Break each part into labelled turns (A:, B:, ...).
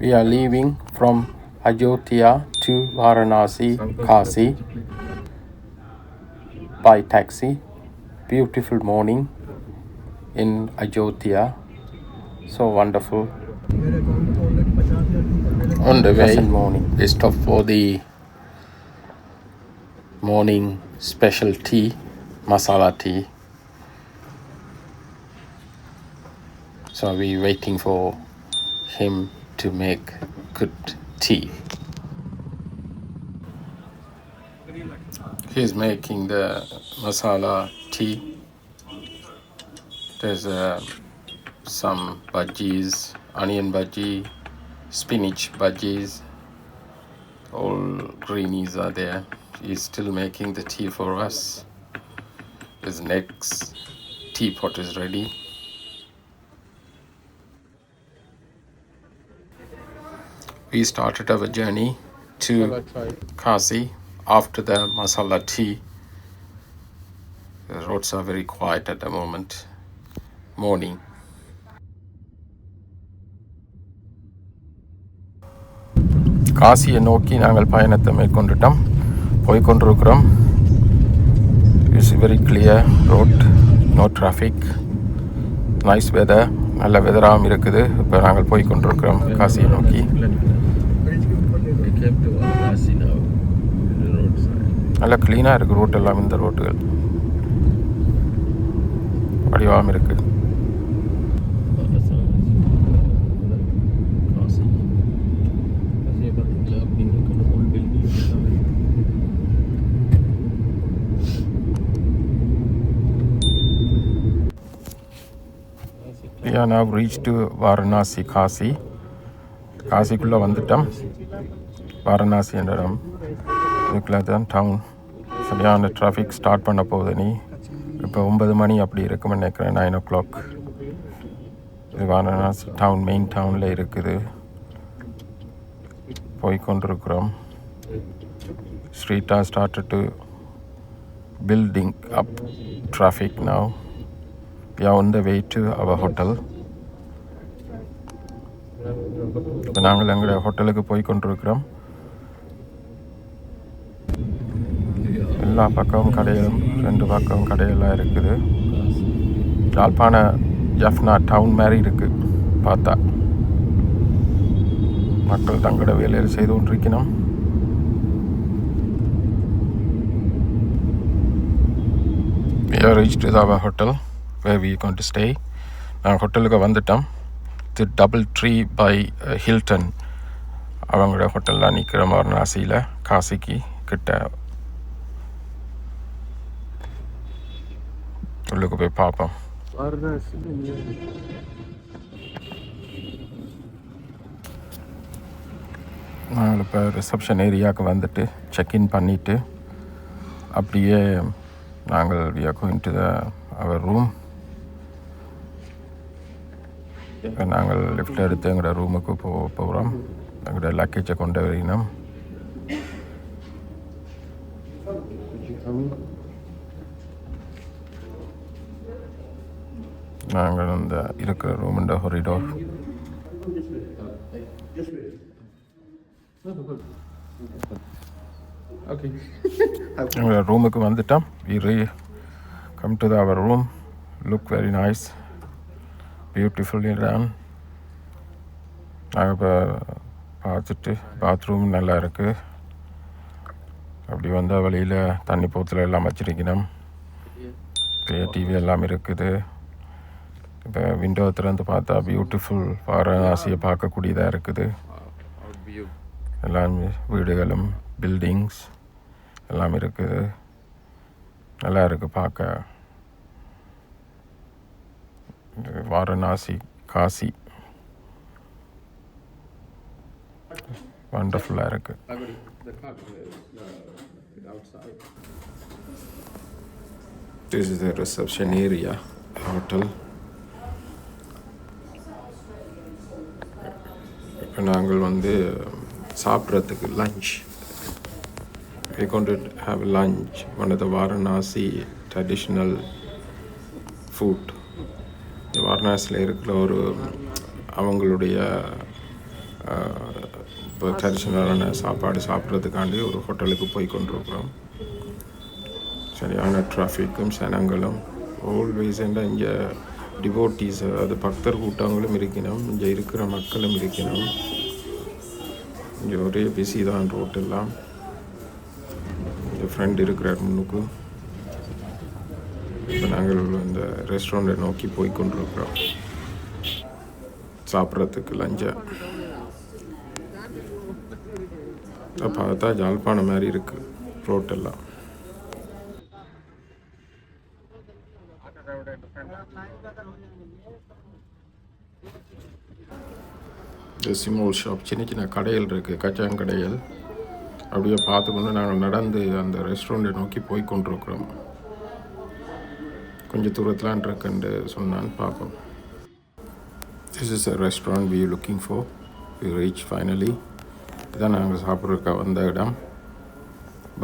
A: We are leaving from Ayodhya to Varanasi, Kasi by taxi. Beautiful morning in Ayodhya. So wonderful. On the way, morning, we stop for the morning special tea, masala tea. So we're waiting for him to make good tea. He's making the masala tea. There's some bhajis, onion bhaji, spinach bhajis, all greenies are there. He's still making the tea for us. His next teapot is ready. We started our journey to Kasi after the masala tea. The roads are very quiet at the moment. Morning. காசியை நோக்கி நாங்கள் பயணத்தை மேற்கொண்டுட்டோம் போய்கொண்டிருக்கிறோம். It's very clear road, no traffic, nice weather, நல்ல வெதராகவும் இருக்குது. இப்போ நாங்கள் போய்கொண்டிருக்கிறோம் காசியை நோக்கி. நல்லா க்ளீனாக இருக்குது ரோட் எல்லாம். இந்த ரோட்டுகள் வடிவாகவும் இருக்குது. We are now reached to Varanasi, Kasi. காசிக்குள்ளே வந்துட்டோம். வாரணாசி என்ற இடம் இதுக்குள்ளே தான் டவுன். சரியான டிராஃபிக் ஸ்டார்ட் பண்ண போகுது. நீ இப்போ 9 மணி அப்படி இருக்குன்னு நினைக்கிறேன், 9 o'clock. இது வாரணாசி டவுன், மெயின் டவுனில் இருக்குது. போய்கொண்டிருக்கிறோம். Street has started to building up traffic now. We are on the way to our hotel. இப்போ நாங்கள் எங்களுடைய ஹோட்டலுக்கு போய்கொண்டிருக்கிறோம். எல்லா பக்கமும் கடைகளும், 2 பக்கம் கடையெல்லாம் இருக்குது. யாழ்ப்பாண ஜஃப்னா டவுன் மாதிரி இருக்குது பார்த்தா. மக்கள் தங்களோட வேலையில் செய்து கொண்டிருக்கணும். We are reached to our hotel where we are going to stay. நாங்கள் ஹோட்டலுக்கு வந்துட்டோம். இது டபுள் ட்ரீ பை ஹில்டன் அவங்களோட ஹோட்டலில் நிற்கிற வாரணாசியில், காசிக்கு கிட்ட. உள்ளுக்கு போய் பார்ப்போம். நாங்கள் இப்போ ரிசப்ஷன் ஏரியாவுக்கு வந்துட்டு செக்இன் பண்ணிவிட்டு அப்படியே நாங்கள் we are going to our room. நாங்கள் லிஃப்ட் எடுத்து எங்களோட ரூமுக்கு போகிறோம். எங்களோட லக்கேஜை கொண்டு வரணும். நாங்கள் அந்த இருக்கிற ரூமுண்ட ஹாரிடோர். எங்களோட ரூமுக்கு வந்துட்டோம். we come to our room. Look very nice, beautifully done. நாங்கள் இப்போ பார்த்துட்டு பாத்ரூம் நல்லா இருக்குது. அப்படி வந்தால் வழியில் தண்ணி போத்தில் எல்லாம் வச்சிருக்கணும். பெரிய டிவி எல்லாம் இருக்குது. இப்போ விண்டோ திறந்து பார்த்தா பியூட்டிஃபுல் வாரணாசியை பார்க்கக்கூடியதாக இருக்குது. எல்லாம் வீடுகளும் பில்டிங்ஸ் எல்லாம் இருக்குது. நல்லா இருக்குது பார்க்க. வாரணாசி, காசி வண்டர்ஃபுல்லாக இருக்குது. This is the reception area, hotel. இப்போ நாங்கள் வந்து சாப்பிட்றதுக்கு lunch, we going to have lunch, one of the Varanasi traditional food. வாரணாசியில் இருக்கிற ஒரு அவங்களுடைய இப்போ ட்ரெடிஷ்னலான சாப்பாடு சாப்பிட்றதுக்காண்டி ஒரு ஹோட்டலுக்கு போய் கொண்டிருக்கிறோம். சரியான டிராஃபிக்கும் ஜனங்களும் ஆல்வேஸ் இங்கே டிவோட்டீஸ், அதாவது பக்தர் கூட்டங்களும் இருக்கணும், இங்கே இருக்கிற மக்களும் இருக்கணும். இங்கே ஒரே பிஸி தான் ரோட்டெல்லாம். என் ஃப்ரெண்ட் இருக்கிறார் முன்னுக்கு. இப்போ நாங்கள் இந்த ரெஸ்டாரண்ட்டை நோக்கி போய் கொண்டிருக்கிறோம் சாப்பிட்றதுக்கு லஞ்சை. பார்த்தா ஜாழ்ப்பாணம் மாதிரி இருக்குது ரோட்டெல்லாம். இந்த சிமோல் ஷாப், சின்ன சின்ன கடைகள் இருக்குது, கச்சாங்கடைகள். அப்படியே பார்த்துக்கொண்டு நாங்கள் நடந்து அந்த ரெஸ்டாரண்ட்டை நோக்கி போய் கொண்டிருக்கிறோம். கொஞ்சம் தூரத்தில் இருக்குன்னு சொன்னான்னு பார்ப்போம். This is a restaurant we looking for. We reach finally. இதுதான் நாங்கள் சாப்பிட்றக்க வந்த இடம்,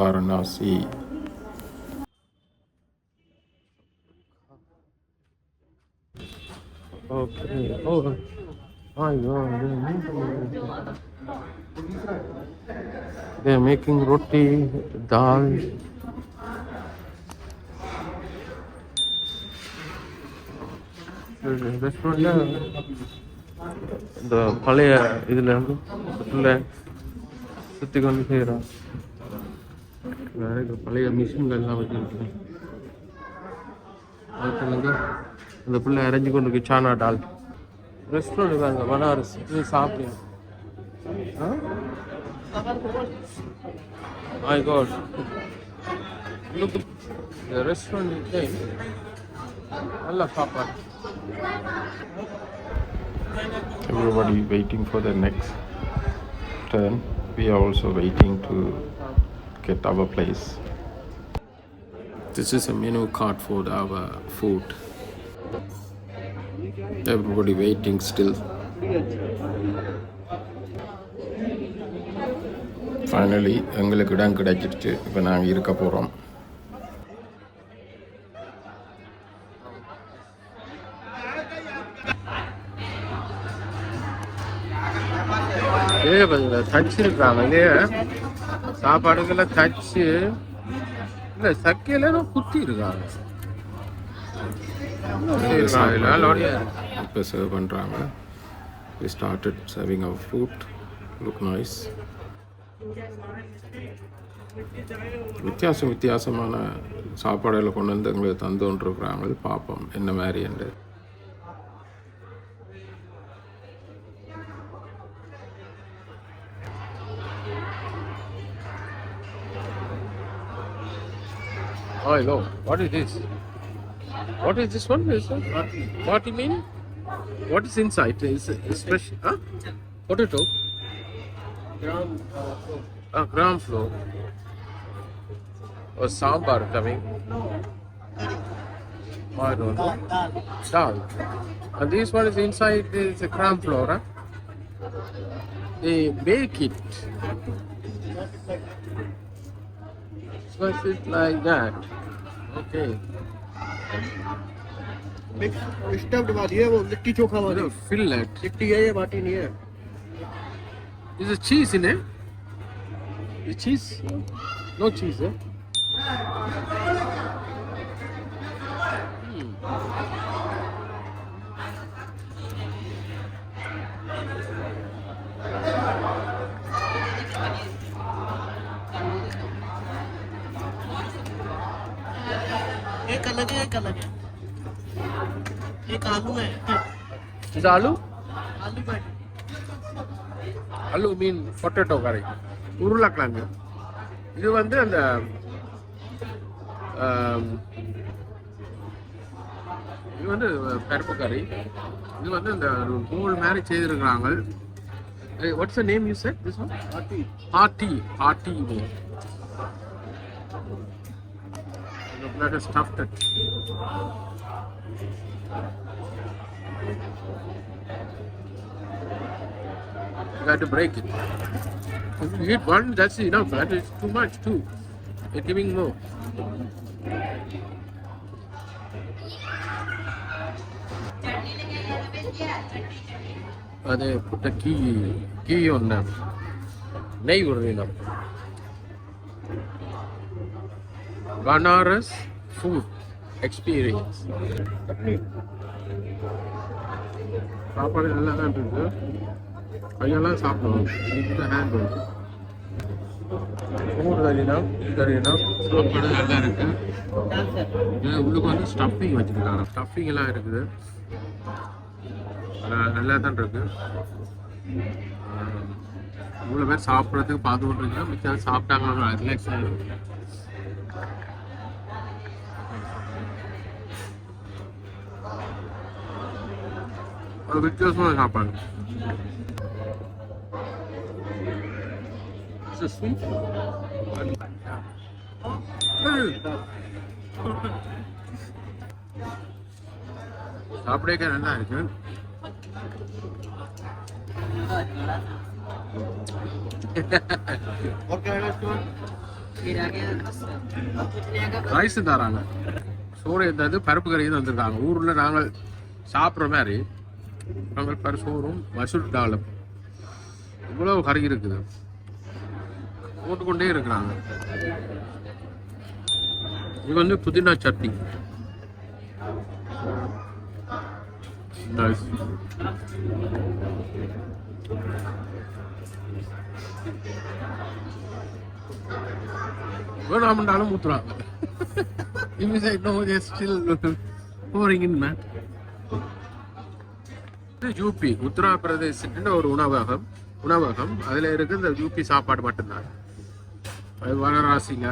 A: Varanasi.
B: Okay. Oh, my God. They're making roti, dal. ரெஸ்டாரண்ட்ல இந்த பழைய இதுல இருந்து சுத்தி கொண்டு செய்யறோம். வேற பழைய மிஷின்கள் எல்லாம் வச்சிருக்கேன். அதுக்கு அந்த பிள்ளை அரைஞ்சி கொண்டு இருக்கு சானா டால். ரெஸ்டாரண்ட் தாங்க பனாரஸ். இது சாப்பிடுங்க. My God. Look, the restaurant is there. Allah சாப்பாடு.
A: Everybody waiting for the next turn. We are also waiting to get our place. This is a menu card for our food. Everybody waiting still. Finally எங்களுக்கு இடம் கிடைச்சிருச்சு. இப்போ நாங்கள் இருக்க போகிறோம்.
B: தச்சிருக்காங்க இல்லையா சாப்பாடுக்கெல்லாம் தச்சு இல்லை சக்கையில குத்தி இருக்காங்க.
A: இப்போ சர்வ் பண்ணுறாங்க. We started serving our food. Look nice. வித்தியாசமான சாப்பாடுகளை கொண்டு வந்து எங்களுக்கு தந்துன்ட்ருக்குறாங்க. பார்ப்போம் என்ன மாதிரி என்று.
B: Oh, no. What is this? What is this one? What you mean? What is inside? Is it special? Huh? Potato? Gram flour. Or sambar coming? I don't know. Dal. And this one is inside is a gram flour. Huh? They bake it. So it's like that. Okay.
C: Stuffed वाली है वो लिट्टी चोखा वाली.
B: Fillet.
C: Litti है ये बाटी नहीं है.
B: Is there cheese in it? Is cheese? No cheese, eh?
C: एक अलग है, एक अलग है. एक आलू है.
B: Is aloo?
C: आलू बैठ.
B: Aloo mean potato curry. உருளைக்கிழங்கு. இது வந்து அந்த இது வந்து பருப்பு கறி. இது வந்து அந்த கோல் மாதிரி செய்திருக்கிறாங்க. What's the name you said? This one? Hearty meal. Let us stuff it. You got to break it. If you eat one, that's enough. That is too much too. You're giving more. they put a key on them. Ney urrinam. Banaras food experience. சாப்பாடு நல்லா தான் இருக்கு. கையெல்லாம் சாப்பிடுவோம். இந்த hand ஊர் கறினா சாப்பாடு நல்லா இருக்கு. உள்ளுக்கு வந்து ஸ்டஃபிங் வச்சிருக்காங்க. ஸ்டஃபிங் எல்லாம் இருக்குது. நல்லா தான் இருக்கு. இவ்வளோ பேர் சாப்பிட்றதுக்கு பார்த்து கொண்டிருக்கீங்க. மிச்சம் சாப்பிட்டாங்க ரிலாக்ஸ் ஆகிடும். ஒரு வித்தியாசமான சாப்பாடு. சாப்பிடவே நல்லா இருக்கு. ரைஸ் தராங்க, சோறு எதாவது பருப்பு கறியும் வந்திருக்காங்க. ஊரில் நாங்கள் சாப்பிட்ற மாதிரி நாங்கள் பரு சோறும் மசூர் டாலும் இவ்வளவு கறி இருக்குது போட்டுக்கொண்டே இருக்கிறாங்க. இது வந்து புதினா சட்னி. வேணாமண்டாலும் ஊத்துறாங்க. யூபி உத்தரப்பிரதேச ஒரு உணவகம் அதுல இருக்கு இந்த யூபி சாப்பாடு மட்டும்தான். அது வாரணாசிங்க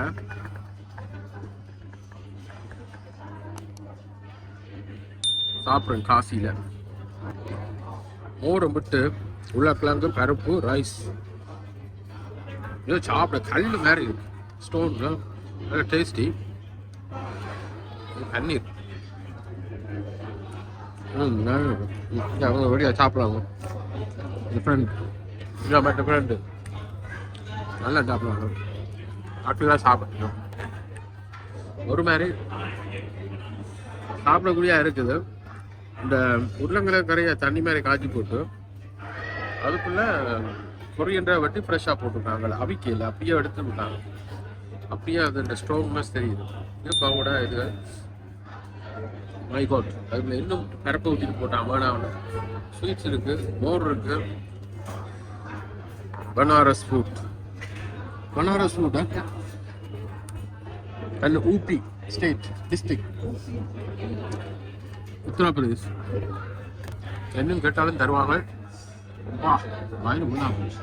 B: சாப்பிடுறேன். காசியில மோரம் விட்டு உருளைக்கிழங்கு பருப்பு ரைஸ் சாப்பிட கல் மாதிரி இருக்கு. ஸ்டோன் நல்லா டேஸ்டி. பன்னீர் அவங்க வெளியே சாப்பிடலாங்க. டிஃப்ரெண்ட் நல்லா சாப்பிடலாங்க. அப்படிலாம் சாப்பிடணும். ஒரு மாதிரி சாப்பிடக்கூடிய இருக்குது. இந்த உருளைக்கிழங்கு கரையை தண்ணி மாதிரி காய்ச்சி போட்டு அதுக்குள்ள கொரியண்டரை வெட்டி ஃப்ரெஷ்ஷாக போட்டுருக்காங்க. அவிக்கையில் அப்படியே எடுத்து விட்டாங்க. அப்படியே அது இந்த ஸ்ட்ரோங்னஸ் தெரியுது. இது பாவோட இது மை காட். அதுல இன்னும் பரப்பை ஊற்றிட்டு போட்டான். வேணாம். ஸ்வீட்ஸ் இருக்கு, மோர் இருக்கு. Banaras food and UP state district Uttar Pradesh. என்னன்னு கேட்டாலும் தருவாங்க. வா வாயில் முன்னா போச்சு.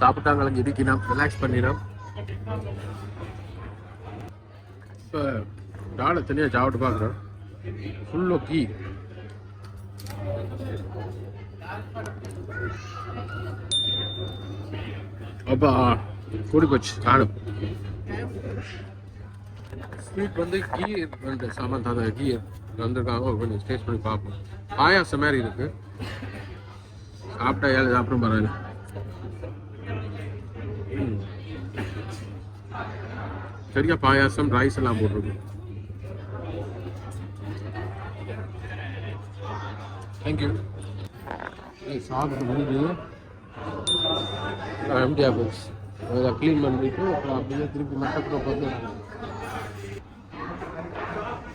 B: சாப்பிட்டாங்க இருக்கணும், ரிலாக்ஸ் பண்ணிடும். இப்போ டாலை தனியாக சாப்பிட்டு பார்க்குறோம். ஃபுல்லோ கீ. அப்பா கூடி போச்சு காணும். ஸ்வீட் வந்து கீ ரெண்டு சாமான் தான். கீ வந்திருக்காங்க. கொஞ்சம் டேஸ்ட் பண்ணி பார்ப்போம். பாயாசம் மாதிரி இருக்கு. சாப்பிட்டா ஏழு சாப்பிடும் பரவாயில்ல. சரியா பாயாசம் ரைஸ் எல்லாம் போட்டிருக்கு. தேங்க்யூ. சாப்பிட்டு முடிஞ்சு எம்டிஆ பாக்ஸ் அதை க்ளீன் பண்ணிட்டு அப்புறம் அப்படியே திருப்பி மட்டப்புறம் பார்த்து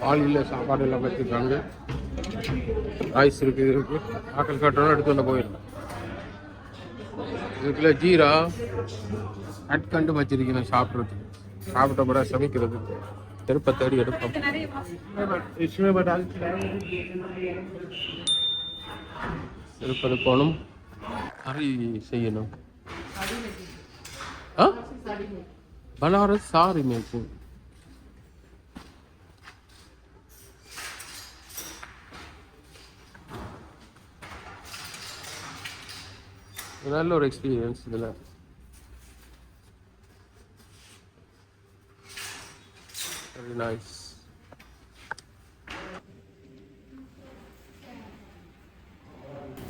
B: பாலியில் சாப்பாடு எல்லாம் வச்சுருக்காங்க. ரைஸ் இருக்கு. ஆக்கள் காட்டணும் எடுத்து கொண்டு போயிடலாம். இதுக்குள்ள ஜீரா அட்கண்டு வச்சிருக்கேன் சாப்பிட்றதுக்கு. சாப்பிட்ட பிறகு சமைக்கிறது திருப்ப தேடி எடுப்போம். திருப்பது போகணும், கறி செய்யணும். பனாரஸ் சாரி மேய்க்கும். நல்ல ஒரு எக்ஸ்பீரியன்ஸ் இதில். Very nice.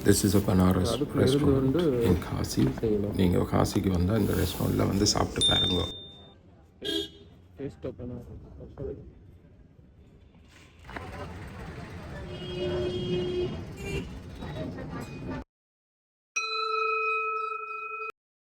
A: திஸ் இஸ் அ பனாரஸ்
B: அதுக்குள்ள இருந்து
A: ரெஸ்டாரண்ட்
B: வந்து
A: இன் காசி.
B: செய்யலாம்.
A: நீங்கள் காசிக்கு வந்தால் இந்த ரெஸ்டாரண்ட்டில் வந்து சாப்பிட்டு பாருங்க.
B: டேஸ்ட் பண்ண